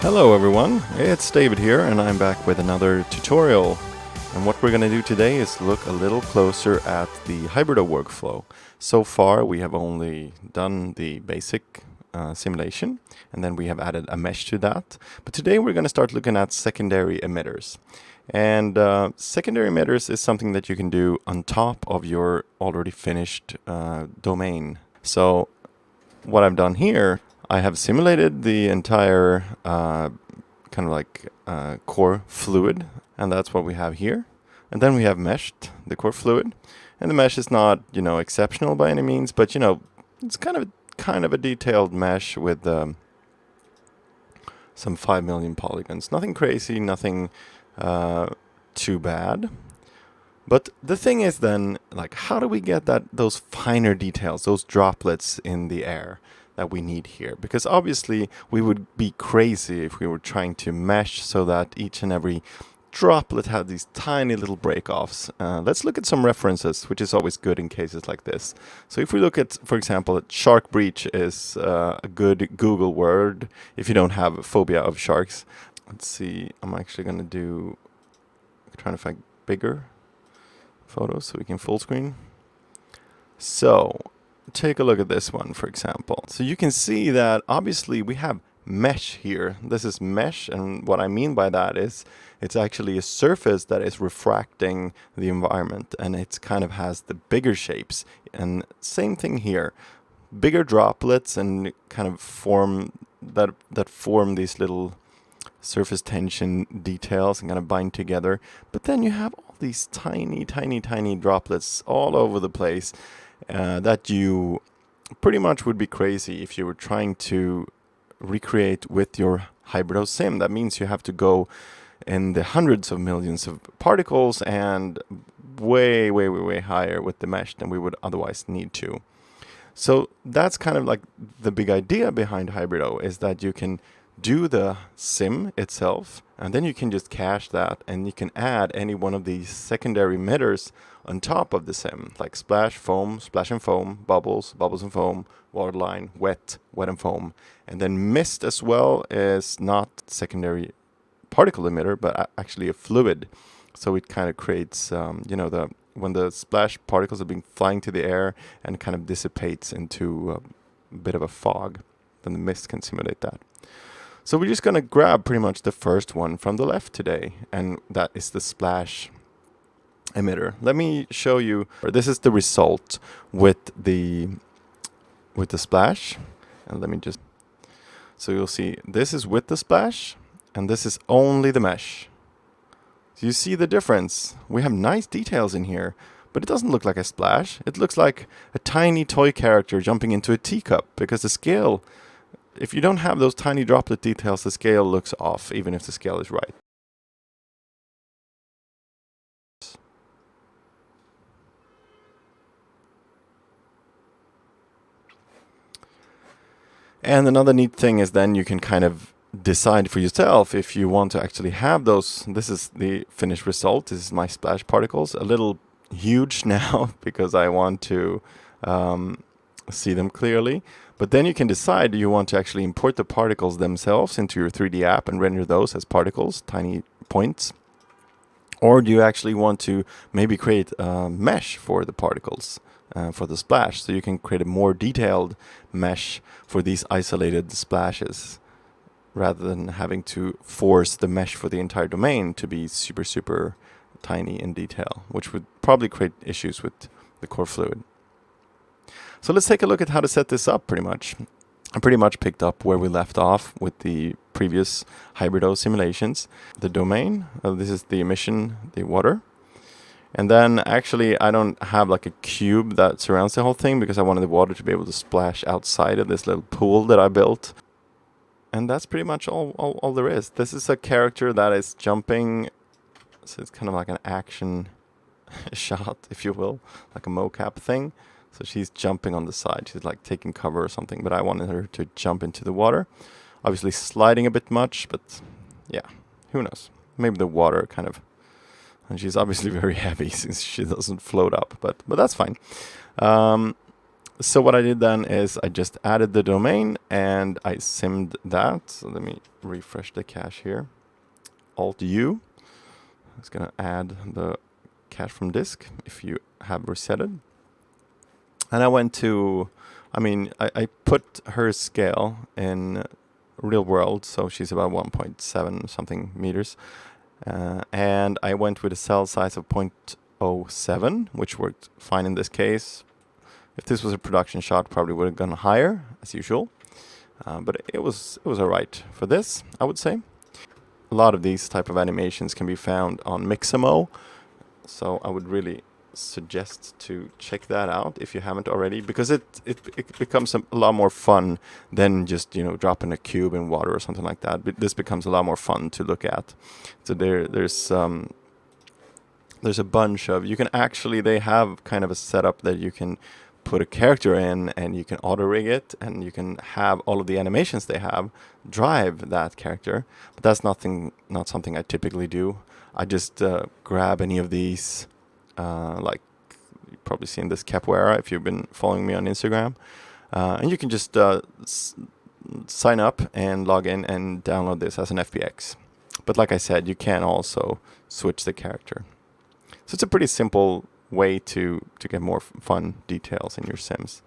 Hello everyone, it's David here and I'm back with another tutorial. And what we're going to do today is look a little closer at the hybrido workflow. So far we have only done the basic simulation and then we have added a mesh to that. But today we're going to start looking at secondary emitters. And secondary emitters is something that you can do on top of your already finished domain. So what I've done here, I have simulated the entire core fluid, and that's what we have here. And then we have meshed the core fluid, and the mesh is not, exceptional by any means, but it's kind of a detailed mesh with some 5 million polygons. Nothing crazy, nothing too bad. But the thing is then, how do we get those finer details, those droplets in the air that we need here? Because obviously we would be crazy if we were trying to mesh so that each and every droplet had these tiny little break-offs. Let's look at some references, which is always good in cases like this. So if we look at, for example, shark breach is a good Google word if you don't have a phobia of sharks. Let's see, I'm actually going to trying to find bigger photos so we can full screen. So take a look at this one, for example. So you can see that obviously we have mesh here. This is mesh, and what I mean by that is it's actually a surface that is refracting the environment, and it kind of has the bigger shapes. And same thing here, bigger droplets and kind of form these little surface tension details and kind of bind together. But then you have all these tiny droplets all over the place that you pretty much would be crazy if you were trying to recreate with your hybrido-sim. That means you have to go in the hundreds of millions of particles and way higher with the mesh than we would otherwise need to. So that's kind of like the big idea behind hybrido, is that you can do the sim itself, and then you can just cache that, and you can add any one of these secondary emitters on top of the sim, like splash, foam, splash and foam, bubbles, bubbles and foam, waterline, wet, wet and foam. And then mist as well is not secondary particle emitter, but actually a fluid. So it kind of creates, when the splash particles are being flying to the air and kind of dissipates into a bit of a fog, then the mist can simulate that. So we're just going to grab pretty much the first one from the left today, and that is the splash emitter. Let me show you. This is the result with the splash, and let me just. So you'll see this is with the splash, and this is only the mesh. So you see the difference. We have nice details in here, but it doesn't look like a splash. It looks like a tiny toy character jumping into a teacup, because the scale. If you don't have those tiny droplet details, the scale looks off, even if the scale is right. And another neat thing is then you can kind of decide for yourself if you want to actually have those. This is the finished result. This is my splash particles. A little huge now because I want to see them clearly. But then you can decide, do you want to actually import the particles themselves into your 3D app and render those as particles, tiny points? Or do you actually want to maybe create a mesh for the particles, for the splash? So you can create a more detailed mesh for these isolated splashes, rather than having to force the mesh for the entire domain to be super tiny in detail, which would probably create issues with the core fluid. So let's take a look at how to set this up pretty much. I pretty much picked up where we left off with the previous hybrido simulations. The domain, this is the emission, the water. And then actually I don't have like a cube that surrounds the whole thing because I wanted the water to be able to splash outside of this little pool that I built. And that's pretty much all there is. This is a character that is jumping, so it's kind of like an action shot, if you will, like a mocap thing. So she's jumping on the side. She's like taking cover or something, but I wanted her to jump into the water. Obviously sliding a bit much, but yeah, who knows? Maybe the water kind of, and she's obviously very heavy since she doesn't float up, but that's fine. So what I did then is I just added the domain and I simmed that. So let me refresh the cache here. Alt U. It's going to add the cache from disk if you have resetted. And I went to, I put her scale in real world, so she's about 1.7 something meters. And I went with a cell size of 0.07, which worked fine in this case. If this was a production shot, probably would have gone higher, as usual. But it was alright for this, I would say. A lot of these type of animations can be found on Mixamo, so I would really suggest to check that out if you haven't already, because it becomes a lot more fun than just dropping a cube in water or something like that. But this becomes a lot more fun to look at. So there's a bunch of, they have kind of a setup that you can put a character in and you can auto rig it and you can have all of the animations they have drive that character. But that's not something I typically do. I just grab any of these, like you've probably seen this capoeira if you've been following me on Instagram. And you can just sign up and log in and download this as an FBX. But like I said, you can also switch the character. So it's a pretty simple way to get more fun details in your sims.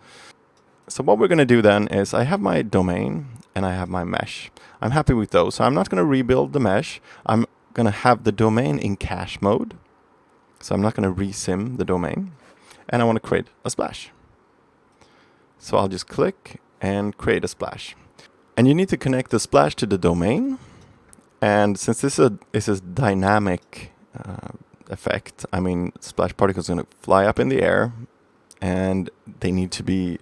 So what we're going to do then is I have my domain and I have my mesh. I'm happy with those. So I'm not going to rebuild the mesh. I'm going to have the domain in cache mode. So I'm not going to resim the domain. And I want to create a splash. So I'll just click and create a splash. And you need to connect the splash to the domain. And since this is a dynamic effect, splash particles are going to fly up in the air, and they need to be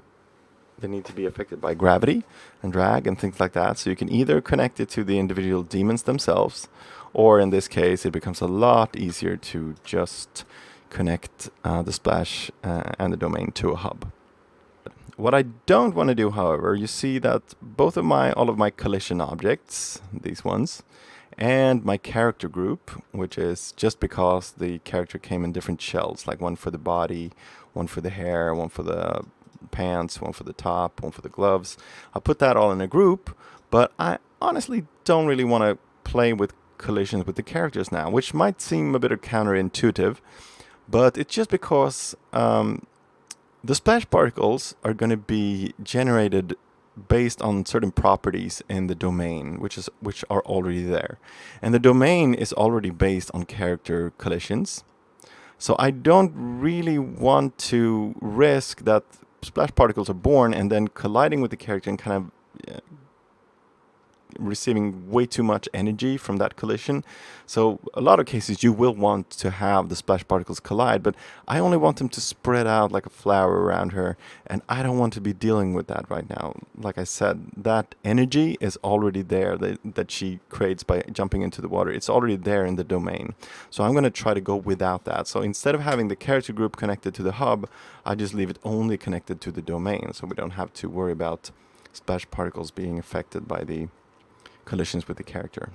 affected by gravity and drag and things like that. So you can either connect it to the individual daemons themselves, or in this case, it becomes a lot easier to just connect the splash and the domain to a hub. What I don't want to do, however, you see that all of my collision objects, these ones, and my character group, which is just because the character came in different shells, like one for the body, one for the hair, one for the pants, one for the top, one for the gloves. I'll put that all in a group, but I honestly don't really want to play with collisions with the characters now, which might seem a bit counterintuitive, but it's just because the splash particles are going to be generated based on certain properties in the domain, which are already there. And the domain is already based on character collisions. So I don't really want to risk that splash particles are born and then colliding with the character and kind of receiving way too much energy from that collision. So a lot of cases you will want to have the splash particles collide, but I only want them to spread out like a flower around her, and I don't want to be dealing with that right now. Like I said, that energy is already there that she creates by jumping into the water. It's already there in the domain. So I'm going to try to go without that. So instead of having the character group connected to the hub, I just leave it only connected to the domain, so we don't have to worry about splash particles being affected by the collisions with the character.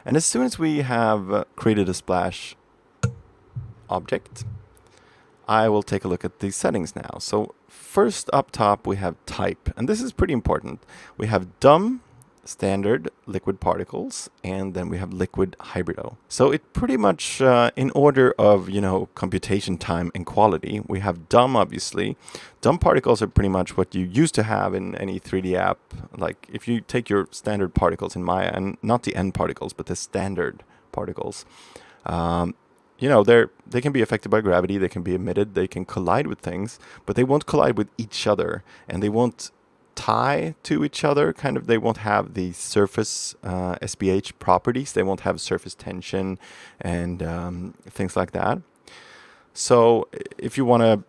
And as soon as we have created a splash object, I will take a look at the settings now. So first up top we have type, and this is pretty important. We have dumb, standard, liquid particles, and then we have liquid hybrido. So it pretty much in order of computation time and quality. We have dumb, obviously. Dumb particles are pretty much what you used to have in any 3D app. Like if you take your standard particles in Maya, and not the end particles but the standard particles, they can be affected by gravity, they can be emitted, they can collide with things, but they won't collide with each other, and they won't tie to each other. They won't have the surface SPH properties. They won't have surface tension and things like that. So if you want a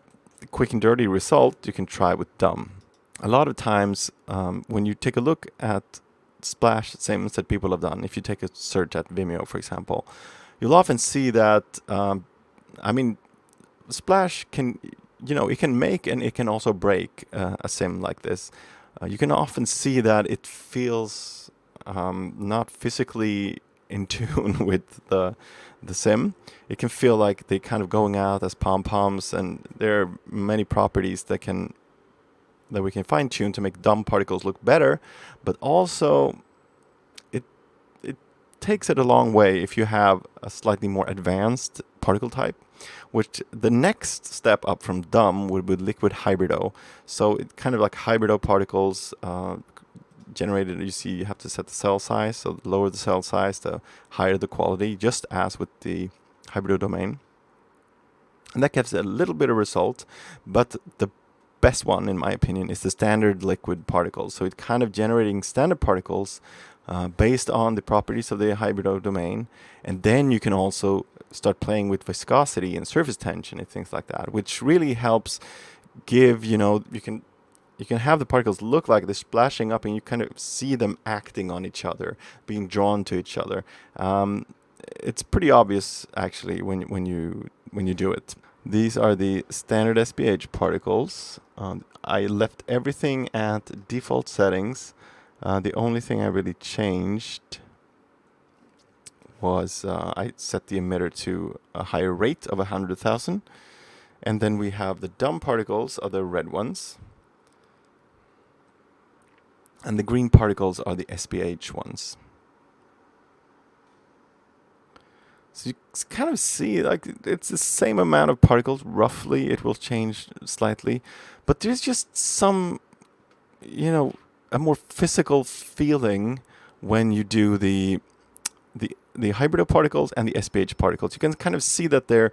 quick and dirty result, you can try with dumb. A lot of times when you take a look at splash sims that people have done, if you take a search at Vimeo, for example, you'll often see that splash can it can make and it can also break a sim like this. You can often see that it feels not physically in tune with the sim. It can feel like they're kind of going out as pom-poms, and there are many properties that we can fine-tune to make dumb particles look better, but also it takes it a long way if you have a slightly more advanced particle type, which the next step up from dumb would be liquid hybrido. So it's kind of like hybrido particles generated. You see, you have to set the cell size, so the lower the cell size, the higher the quality, just as with the hybrido domain. And that gives a little bit of result, but the best one, in my opinion, is the standard liquid particles. So it's kind of generating standard particles based on the properties of the hybrido domain, and then you can also start playing with viscosity and surface tension and things like that, which really helps give, you can have the particles look like they're splashing up, and you kind of see them acting on each other, being drawn to each other. It's pretty obvious actually when you do it. These are the standard SPH particles. I left everything at default settings. The only thing I really changed was I set the emitter to a higher rate of 100,000. And then we have the dumb particles are the red ones. And the green particles are the SPH ones. So you kind of see, like, it's the same amount of particles, roughly. It will change slightly. But there's just some, a more physical feeling when you do the hybrido particles and the SPH particles. You can kind of see that they're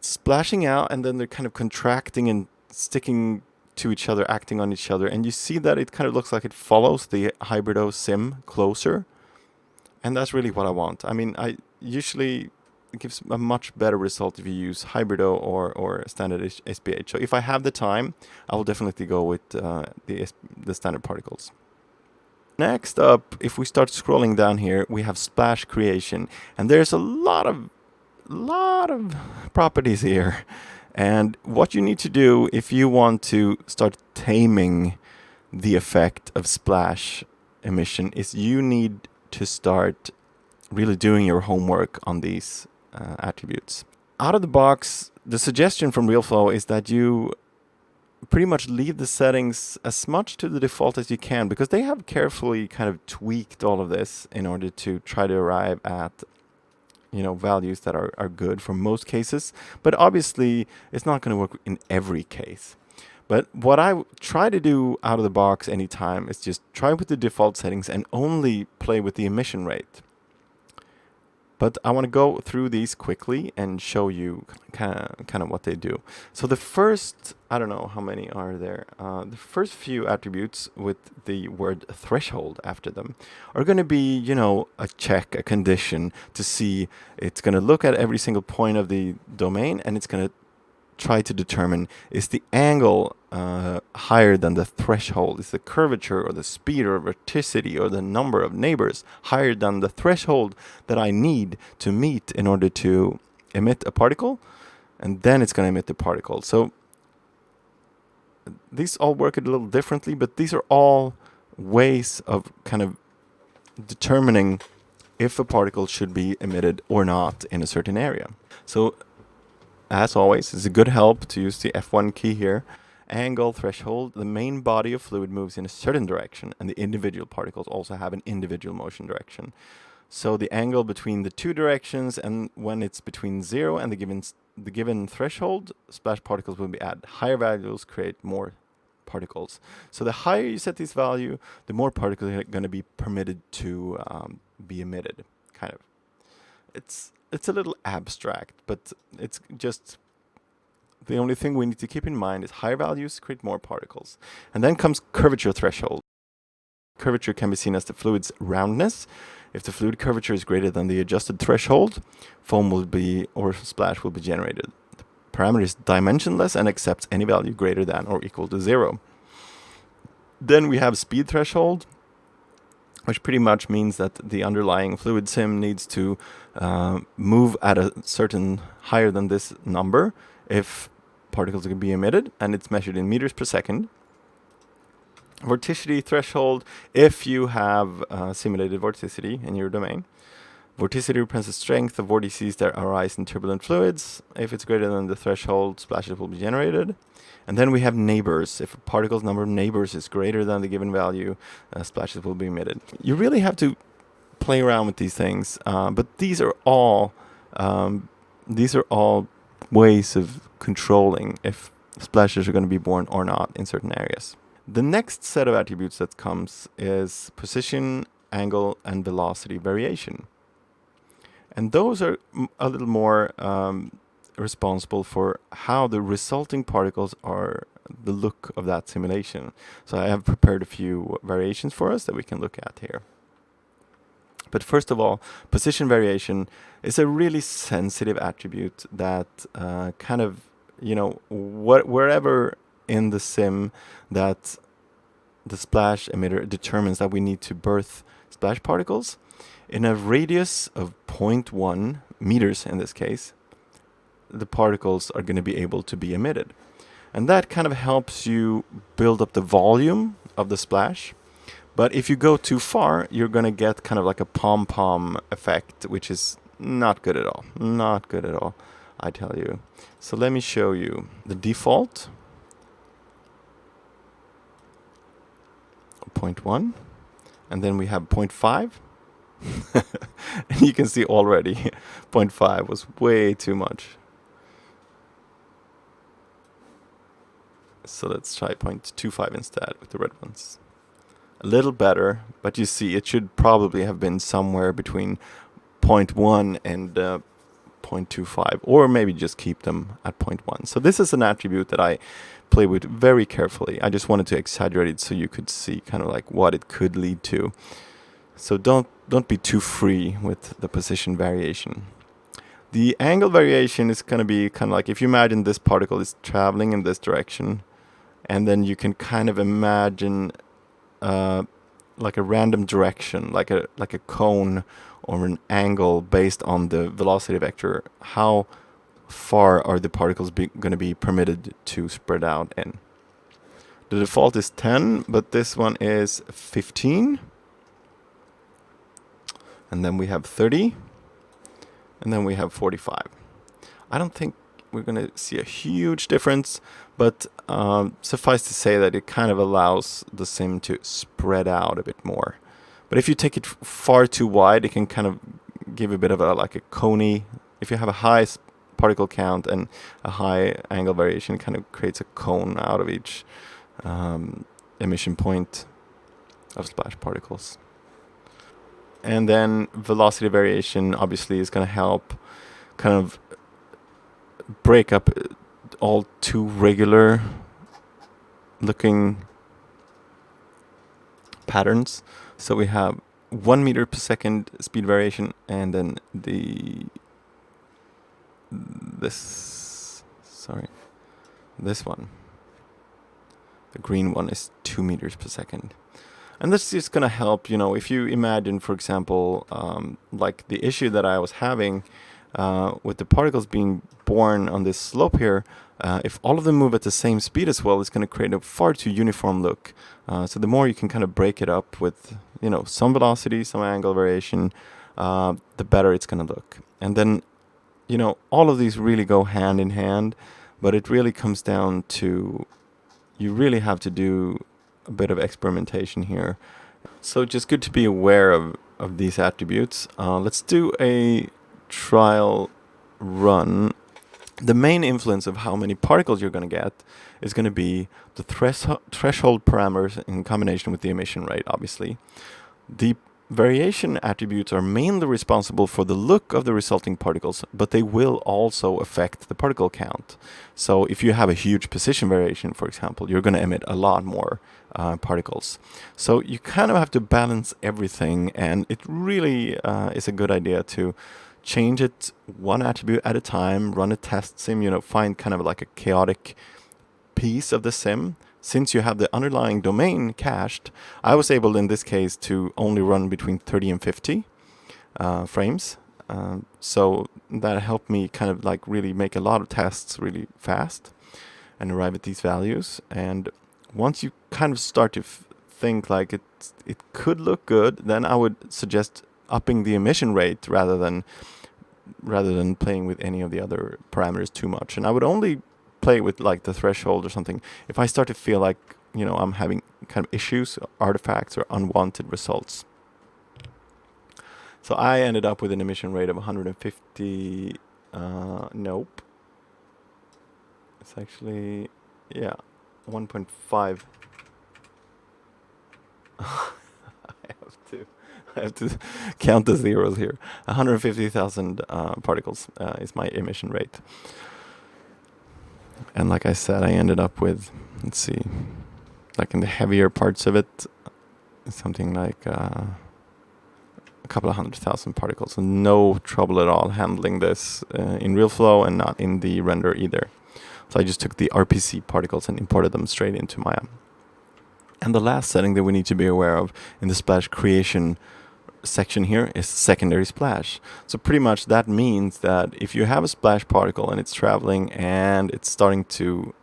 splashing out, and then they're kind of contracting and sticking to each other, acting on each other. And you see that it kind of looks like it follows the hybrido-sim closer. And that's really what I want. I mean, usually it gives a much better result if you use hybrido or standard SPH. So if I have the time, I will definitely go with the standard particles. Next up, if we start scrolling down here, we have splash creation, and there's a lot of properties here. And what you need to do if you want to start taming the effect of splash emission is you need to start really doing your homework on these attributes. Out of the box, the suggestion from Realflow is that you pretty much leave the settings as much to the default as you can, because they have carefully kind of tweaked all of this in order to try to arrive at values that are good for most cases. But obviously, it's not going to work in every case. But what I try to do out of the box anytime is just try with the default settings and only play with the emission rate. But I want to go through these quickly and show you kind of what they do. So the first, I don't know how many are there. The first few attributes with the word threshold after them are going to be, a check, a condition to see. It's going to look at every single point of the domain, and it's going to try to determine, is the angle higher than the threshold? Is the curvature or the speed or verticity or the number of neighbors higher than the threshold that I need to meet in order to emit a particle? And then it's going to emit the particle. So these all work a little differently, but these are all ways of kind of determining if a particle should be emitted or not in a certain area. So as always, it's a good help to use the F1 key here. Angle, threshold, the main body of fluid moves in a certain direction, and the individual particles also have an individual motion direction. So the angle between the two directions, and when it's between 0 and the given threshold, splash particles will be added. Higher values create more particles. So the higher you set this value, the more particles are going to be permitted to be emitted. Kind of. It's a little abstract, but it's just the only thing we need to keep in mind is higher values create more particles. And then comes curvature threshold. Curvature can be seen as the fluid's roundness. If the fluid curvature is greater than the adjusted threshold, foam will be, or splash will be generated. The parameter is dimensionless and accepts any value greater than or equal to 0. Then we have speed threshold, which pretty much means that the underlying fluid sim needs to move at a certain higher than this number if particles can be emitted, and it's measured in meters per second. Vorticity threshold, if you have simulated vorticity in your domain. Vorticity represents the strength of vortices that arise in turbulent fluids. If it's greater than the threshold, splashes will be generated. And then we have neighbors. If a particle's number of neighbors is greater than the given value, splashes will be emitted. You really have to play around with these things, but these are all ways of controlling if splashes are going to be born or not in certain areas. The next set of attributes that comes is position, angle, and velocity variation. And those are a little more responsible for how the resulting particles are the look of that simulation. So I have prepared a few variations for us that we can look at here. But first of all, position variation is a really sensitive attribute that kind of, wherever in the sim that the splash emitter determines that we need to birth splash particles, in a radius of 0.1 meters in this case, the particles are going to be able to be emitted. And that kind of helps you build up the volume of the splash. But if you go too far, you're going to get kind of like a pom-pom effect, which is not good at all. Not good at all, I tell you. So let me show you the default. 0.1. And then we have 0.5. And you can see already 0.5 was way too much. So let's try 0.25 instead with the red ones. A little better, but you see it should probably have been somewhere between 0.1 and 0.25, or maybe just keep them at 0.1. So this is an attribute that I play with very carefully. I just wanted to exaggerate it so you could see kind of like what it could lead to. So don't be too free with the position variation. The angle variation is going to be kind of like if you imagine this particle is traveling in this direction, and then you can kind of imagine like a random direction, like a cone or an angle based on the velocity vector. How far are the particles going to be permitted to spread out in? The default is 10, but this one is 15. And then we have 30. And then we have 45. I don't think we're going to see a huge difference, but suffice to say that it kind of allows the sim to spread out a bit more. But if you take it far too wide, it can kind of give a bit of like a coney. If you have a high particle count and a high angle variation, it kind of creates a cone out of each emission point of splash particles. And then velocity variation obviously is going to help kind of break up all too regular looking patterns. So we have 1 meter per second speed variation, and then this one, the green one, is 2 meters per second. And this is going to help, if you imagine, for example, like the issue that I was having with the particles being born on this slope here, if all of them move at the same speed as well, it's going to create a far too uniform look. So the more you can kind of break it up with, some velocity, some angle variation, the better it's going to look. And then, all of these really go hand in hand, but it really comes down to, you really have to do a bit of experimentation here. So just good to be aware of these attributes. Let's do a trial run. The main influence of how many particles you're going to get is going to be the threshold parameters in combination with the emission rate, obviously. The variation attributes are mainly responsible for the look of the resulting particles, but they will also affect the particle count. So if you have a huge position variation, for example, you're going to emit a lot more particles. So you kind of have to balance everything, and it really is a good idea to change it one attribute at a time, run a test sim, find kind of like a chaotic piece of the sim. Since you have the underlying domain cached, I was able in this case to only run between 30 and 50 frames. So that helped me kind of like really make a lot of tests really fast and arrive at these values. And once you kind of start to think like it could look good, then I would suggest upping the emission rate rather than playing with any of the other parameters too much. And I would only play with like the threshold or something if I start to feel like, you know, I'm having kind of issues, artifacts, or unwanted results. So I ended up with an emission rate of 150. Nope. It's actually, yeah, 1.5. I have to count the zeros here. 150,000 particles is my emission rate. And like I said, I ended up with, let's see, like in the heavier parts of it, something like a couple of 100,000 particles. So no trouble at all handling this in Realflow and not in the render either. So I just took the RPC particles and imported them straight into Maya. And the last setting that we need to be aware of in the splash creation section here is secondary splash. So pretty much that means that if you have a splash particle and it's traveling and it's starting to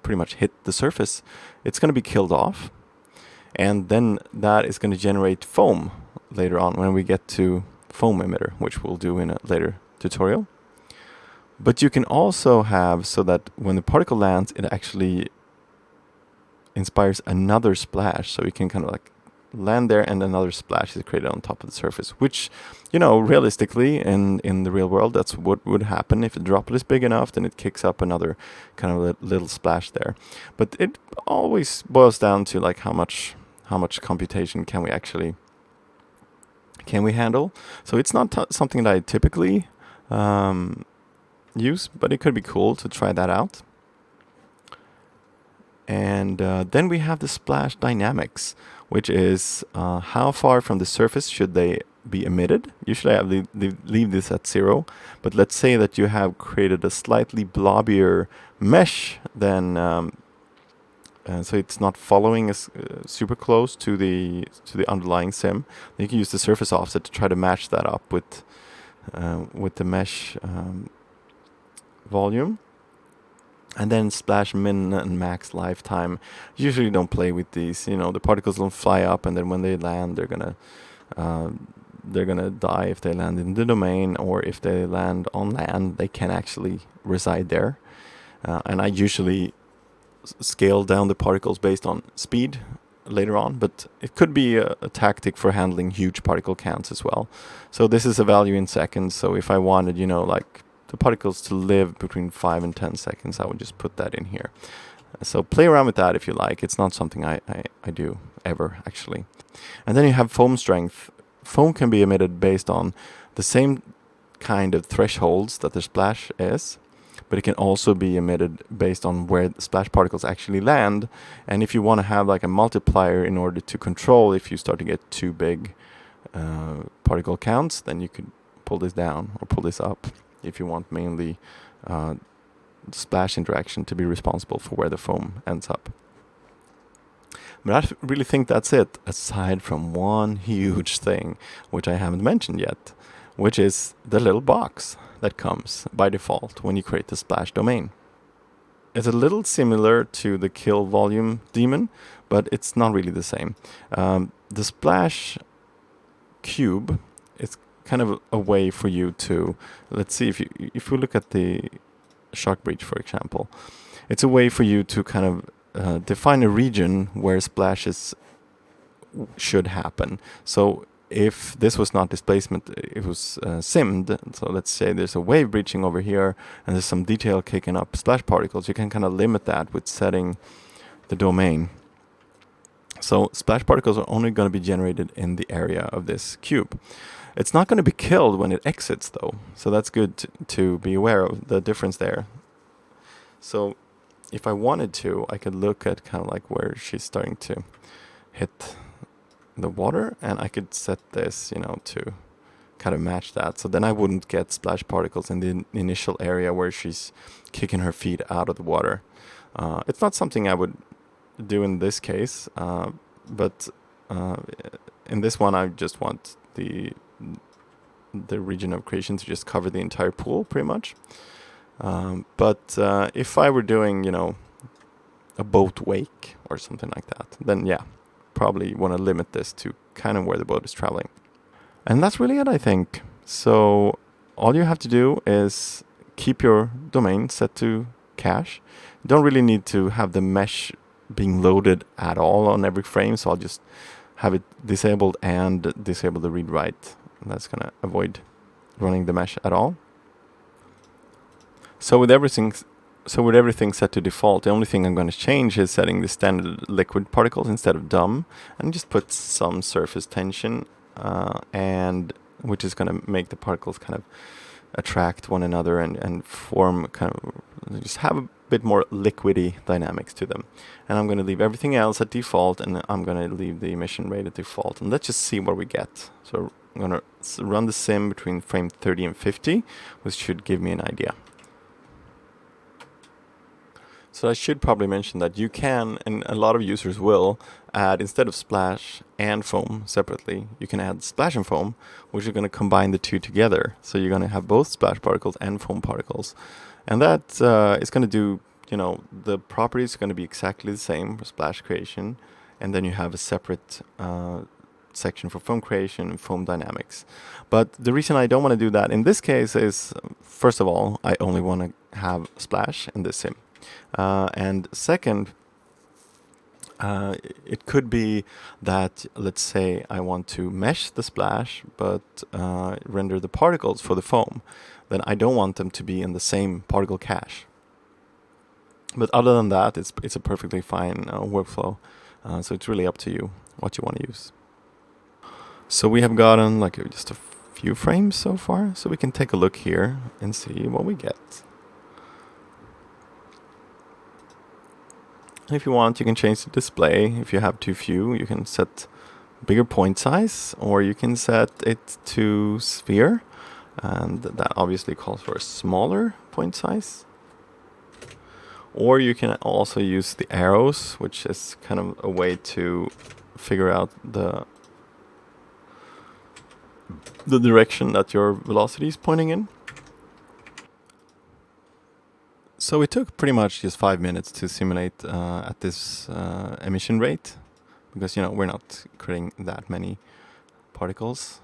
pretty much hit the surface, it's going to be killed off. And then that is going to generate foam later on when we get to foam emitter, which we'll do in a later tutorial. But you can also have so that when the particle lands, it actually inspires another splash. So you can kind of like land there and another splash is created on top of the surface, which, you know, realistically in the real world, that's what would happen. If the droplet is big enough, then it kicks up another kind of little splash there. But it always boils down to like how much computation can we handle. So it's not something that I typically use, but it could be cool to try that out. And then we have the splash dynamics, which is how far from the surface should they be emitted. Usually I leave this at 0, but let's say that you have created a slightly blobbier mesh than so it's not following us super close to the underlying sim. Then you can use the surface offset to try to match that up with the mesh volume. And then splash min and max lifetime. Usually don't play with these. You know, the particles don't fly up, and then when they land, they're gonna die if they land in the domain, or if they land on land, they can actually reside there. And I usually scale down the particles based on speed later on, but it could be a tactic for handling huge particle counts as well. So this is a value in seconds. So if I wanted, you know, like the particles to live between 5 and 10 seconds, I would just put that in here. So play around with that if you like. It's not something I do ever, actually. And then you have foam strength. Foam can be emitted based on the same kind of thresholds that the splash is, but it can also be emitted based on where the splash particles actually land. And if you want to have like a multiplier in order to control if you start to get too big particle counts, then you could pull this down or pull this up if you want mainly splash interaction to be responsible for where the foam ends up. But I really think that's it, aside from one huge thing, which I haven't mentioned yet, which is the little box that comes by default when you create the splash domain. It's a little similar to the kill volume daemon, but it's not really the same. The splash cube is kind of a way for you to, let's see, if we look at the shark breach, for example, it's a way for you to kind of define a region where splashes should happen. So if this was not displacement, it was simmed. So let's say there's a wave breaching over here and there's some detail kicking up splash particles. You can kind of limit that with setting the domain. So splash particles are only going to be generated in the area of this cube. It's not going to be killed when it exits, though. So that's good to be aware of the difference there. So if I wanted to, I could look at kind of like where she's starting to hit the water, and I could set this, you know, to kind of match that. So then I wouldn't get splash particles in the initial area where she's kicking her feet out of the water. It's not something I would do in this case, but in this one I just want the region of creation to just cover the entire pool pretty much. But if I were doing, you know, a boat wake or something like that, then yeah, probably want to limit this to kind of where the boat is traveling. And that's really it, I think. So all you have to do is keep your domain set to cache. You don't really need to have the mesh being loaded at all on every frame, so I'll just have it disabled and disable the read-write. That's going to avoid running the mesh at all. So with everything set to default, the only thing I'm going to change is setting the standard liquid particles instead of DOM, and just put some surface tension, and which is going to make the particles kind of attract one another and form kind of, just have a bit more liquidy dynamics to them. And I'm going to leave everything else at default, and I'm going to leave the emission rate at default. And let's just see what we get. So I'm going to run the sim between frame 30 and 50, which should give me an idea. So I should probably mention that you can, and a lot of users will, add, instead of splash and foam separately, you can add splash and foam, which are going to combine the two together. So you're going to have both splash particles and foam particles. And that is going to do, the properties are going to be exactly the same for splash creation. And then you have a separate section for foam creation and foam dynamics. But the reason I don't want to do that in this case is, first of all, I only want to have splash in this sim. And second, it could be that, let's say, I want to mesh the splash, but render the particles for the foam. Then I don't want them to be in the same particle cache. But other than that, it's a perfectly fine workflow. So it's really up to you what you want to use. So we have gotten just a few frames so far. So we can take a look here and see what we get. If you want, you can change the display. If you have too few, you can set bigger point size, or you can set it to sphere, and that obviously calls for a smaller point size. Or you can also use the arrows, which is kind of a way to figure out the direction that your velocity is pointing in. So it took pretty much just 5 minutes to simulate at this emission rate, because we're not creating that many particles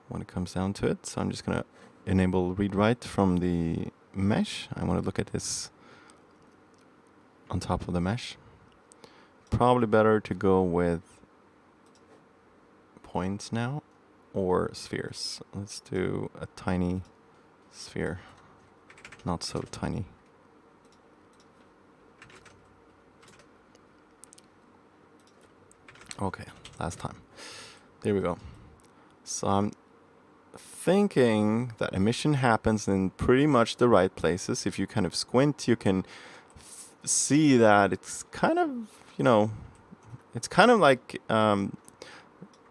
when it comes down to it. So I'm just gonna enable read-write from the mesh. I want to look at this on top of the mesh. Probably better to go with points now, or spheres. Let's do a tiny sphere, not so tiny. Okay, last time. There we go. So I'm thinking that emission happens in pretty much the right places. If you kind of squint, you can see that it's kind of, it's kind of like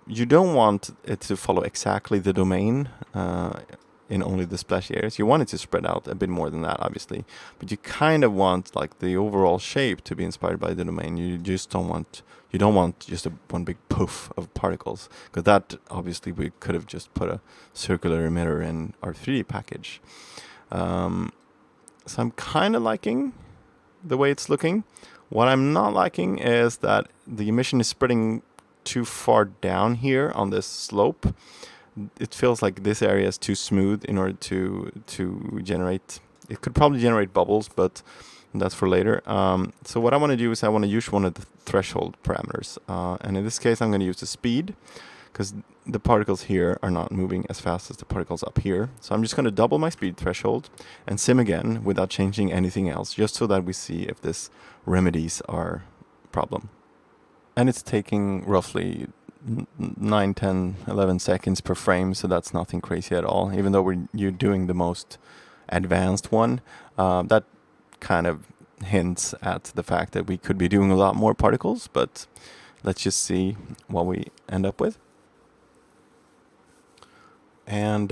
you don't want it to follow exactly the domain in only the splashy areas. You want it to spread out a bit more than that, obviously. But you kind of want the overall shape to be inspired by the domain. You don't want just one big poof of particles, because that obviously we could have just put a circular emitter in our 3D package. So I'm kind of liking the way it's looking. What I'm not liking is that the emission is spreading too far down here on this slope. It feels like this area is too smooth in order to generate. It could probably generate bubbles, but that's for later. So what I want to do is I want to use one of the threshold parameters. And in this case, I'm going to use the speed, because the particles here are not moving as fast as the particles up here. So I'm just going to double my speed threshold and sim again without changing anything else, just so that we see if this remedies our problem. And it's taking roughly 9, 10, 11 seconds per frame, so that's nothing crazy at all. Even though you're doing the most advanced one, that kind of hints at the fact that we could be doing a lot more particles, but let's just see what we end up with. And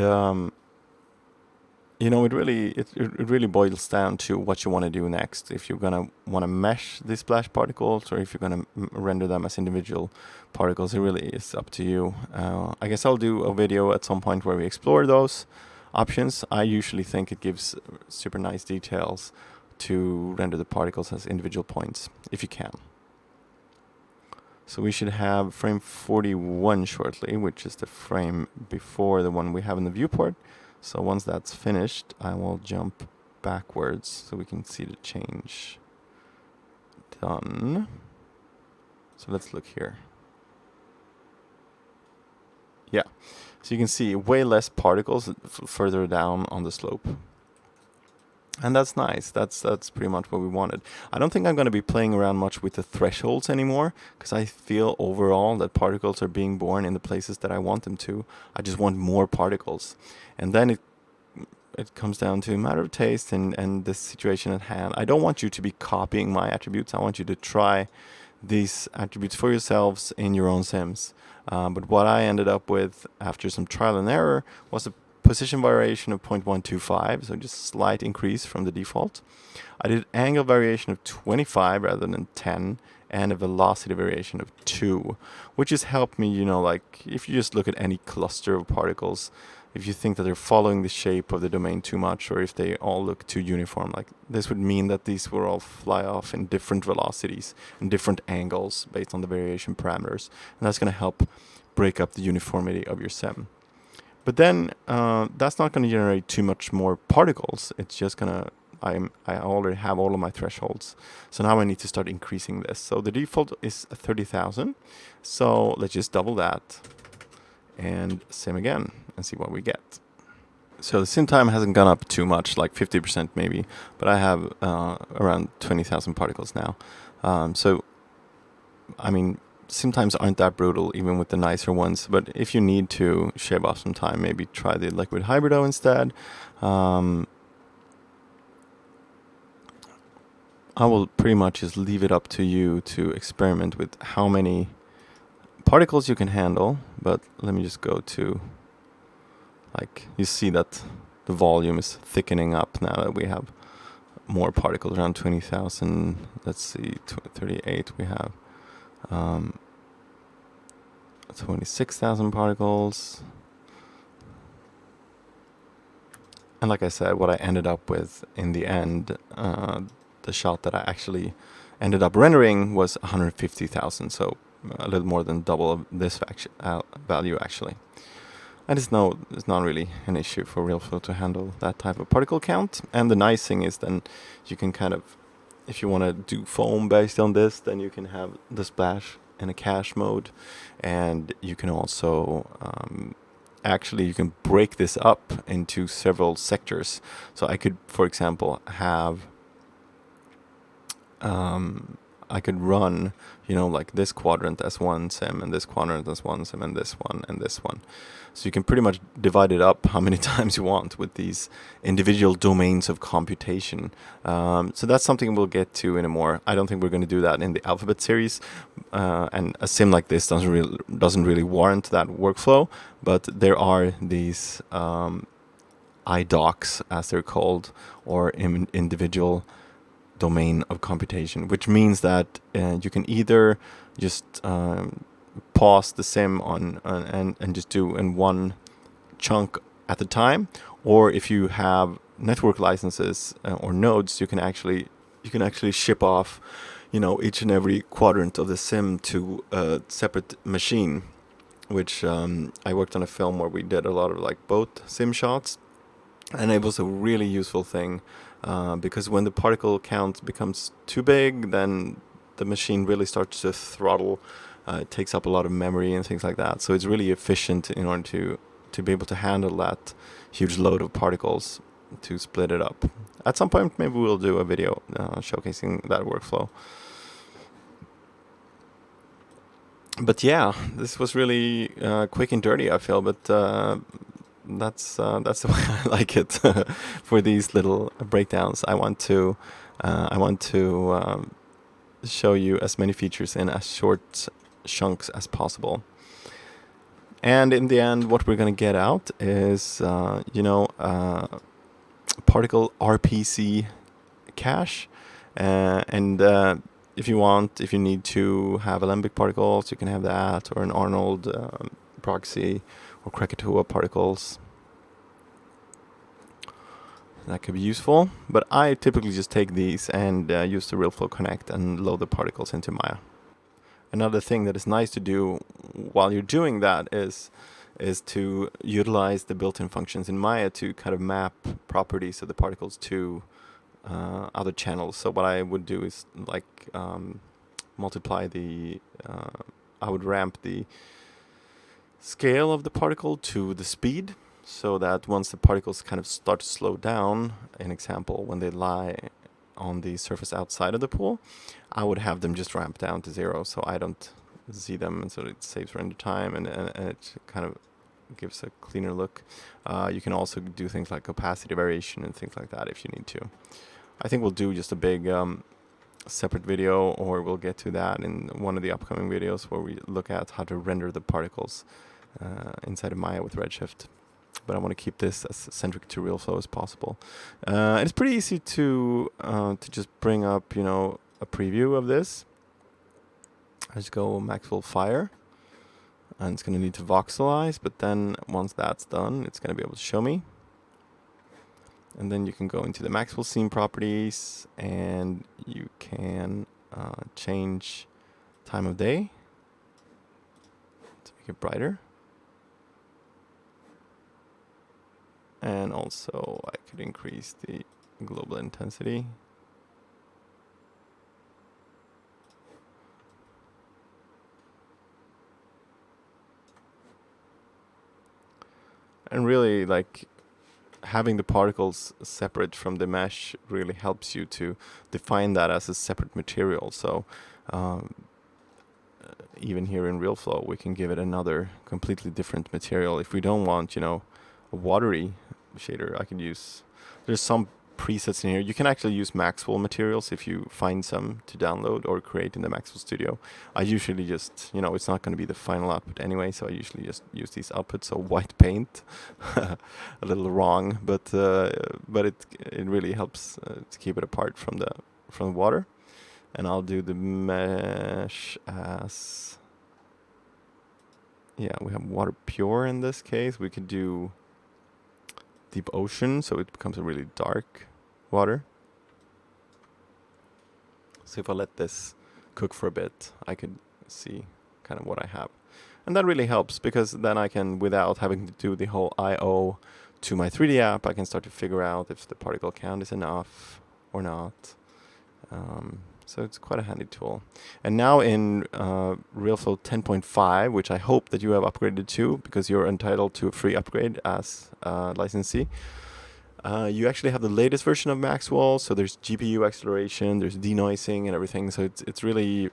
it really boils down to what you want to do next. If you're gonna want to mesh these splash particles, or if you're gonna render them as individual particles, it really is up to you. I guess I'll do a video at some point where we explore those options. I usually think it gives super nice details to render the particles as individual points, if you can. So we should have frame 41 shortly, which is the frame before the one we have in the viewport. So once that's finished, I will jump backwards so we can see the change. Done. So let's look here. Yeah, so you can see way less particles further down on the slope. And that's nice. That's pretty much what we wanted. I don't think I'm going to be playing around much with the thresholds anymore, because I feel overall that particles are being born in the places that I want them to. I just want more particles. And then it comes down to a matter of taste and the situation at hand. I don't want you to be copying my attributes. I want you to try these attributes for yourselves in your own sims. But what I ended up with after some trial and error was a position variation of 0.125, so just a slight increase from the default. I did angle variation of 25 rather than 10, and a velocity variation of 2, which has helped me, you know, like if you just look at any cluster of particles, if you think that they're following the shape of the domain too much, or if they all look too uniform, like this would mean that these will all fly off in different velocities and different angles based on the variation parameters, and that's going to help break up the uniformity of your sim. But then that's not going to generate too much more particles. It's just going to, I already have all of my thresholds. So now I need to start increasing this. So the default is 30,000. So let's just double that and sim again and see what we get. So the sim time hasn't gone up too much, like 50% maybe, but I have around 20,000 particles now. So, I mean, sim times aren't that brutal, even with the nicer ones. But if you need to shave off some time, maybe try the liquid hybrido instead. I will pretty much just leave it up to you to experiment with how many particles you can handle. But let me just go to, like, you see that the volume is thickening up now that we have more particles, around 20,000. Let's see, 38 we have. 26,000 particles. And like I said, what I ended up with in the end, the shot that I actually ended up rendering was 150,000, so a little more than double of this value actually. And it's not really an issue for Realflow to handle that type of particle count. And the nice thing is then you can kind of, if you want to do foam based on this, then you can have the splash in a cache mode, and you can also actually you can break this up into several sectors. So I could, for example, have I could run, you know, like this quadrant as one sim, and this quadrant as one sim, and this one, and this one. So you can pretty much divide it up how many times you want with these individual domains of computation. So that's something we'll get to in a more. I don't think we're going to do that in the Alphabet series, and a sim like this doesn't really warrant that workflow. But there are these IDOCs, as they're called, or individual domain of computation, which means that you can either just pause the sim on and just do in one chunk at a time, or if you have network licenses or nodes, you can actually ship off, you know, each and every quadrant of the sim to a separate machine. Which I worked on a film where we did a lot of like both sim shots, and it was a really useful thing. Because when the particle count becomes too big, then the machine really starts to throttle. It takes up a lot of memory and things like that. So it's really efficient in order to be able to handle that huge load of particles, to split it up. At some point, maybe we'll do a video showcasing that workflow. But yeah, this was really quick and dirty, I feel. But that's the way I like it for these little breakdowns. I want to show you as many features in as short chunks as possible. And in the end, what we're going to get out is particle RPC cache, and if you need to have Alembic particles, you can have that, or an Arnold proxy, or Krakatoa particles. That could be useful, but I typically just take these and use the Realflow Connect and load the particles into Maya. Another thing that is nice to do while you're doing that is to utilize the built-in functions in Maya to kind of map properties of the particles to other channels. So what I would do is like multiply the, I would ramp the scale of the particle to the speed, so that once the particles kind of start to slow down, an example, when they lie on the surface outside of the pool, I would have them just ramp down to 0, so I don't see them, and so it saves render time, and it kind of gives a cleaner look. You can also do things like opacity variation and things like that if you need to. I think we'll do just a big separate video, or we'll get to that in one of the upcoming videos where we look at how to render the particles inside of Maya with Redshift. But I want to keep this as centric to Realflow as possible. It's pretty easy to just bring up, you know, a preview of this. I just go Maxwell Fire, and it's going to need to voxelize, but then once that's done, it's going to be able to show me. And then you can go into the Maxwell scene properties, and you can change time of day to make it brighter. And also I could increase the global intensity. And really, like, having the particles separate from the mesh really helps you to define that as a separate material. So even here in Realflow, we can give it another completely different material. If we don't want, you know, a watery shader, I could use, there's some presets in here. You can actually use Maxwell materials if you find some to download or create in the Maxwell Studio. I usually just, you know, it's not going to be the final output anyway, so I usually just use these outputs. So white paint, a little wrong, but it really helps to keep it apart from the water. And I'll do the mesh as, yeah, we have water pure in this case. We could do deep ocean, so it becomes a really dark water. So if I let this cook for a bit, I could see kind of what I have. And that really helps, because then I can, without having to do the whole I/O to my 3D app, I can start to figure out if the particle count is enough or not. So it's quite a handy tool. And now in Realflow 10.5, which I hope that you have upgraded to, because you're entitled to a free upgrade as a licensee, you actually have the latest version of Maxwell. So there's GPU acceleration, there's denoising and everything. So it's really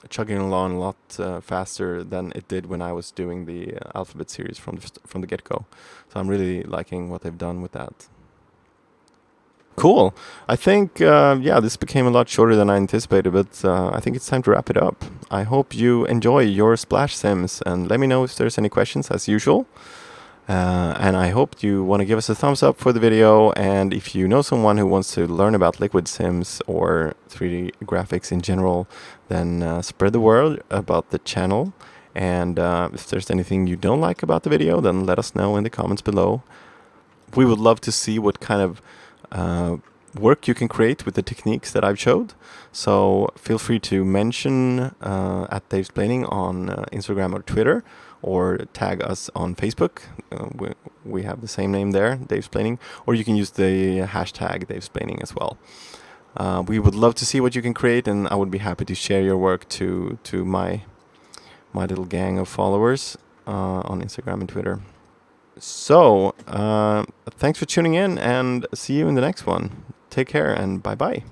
chugging along a lot faster than it did when I was doing the Alphabet series from the get-go. So I'm really liking what they've done with that. Cool. I think, yeah, this became a lot shorter than I anticipated, but I think it's time to wrap it up. I hope you enjoy your splash sims, and let me know if there's any questions as usual. And I hope you want to give us a thumbs up for the video, and if you know someone who wants to learn about liquid sims or 3D graphics in general, then spread the word about the channel. And if there's anything you don't like about the video, then let us know in the comments below. We would love to see what kind of work you can create with the techniques that I've showed. So feel free to mention at Dave's Planning on Instagram or Twitter, or tag us on Facebook. We have the same name there, Dave's Planning, or you can use the hashtag Dave's Planning as well. We would love to see what you can create, and I would be happy to share your work to my little gang of followers on Instagram and Twitter. So, thanks for tuning in, and see you in the next one. Take care, and bye-bye.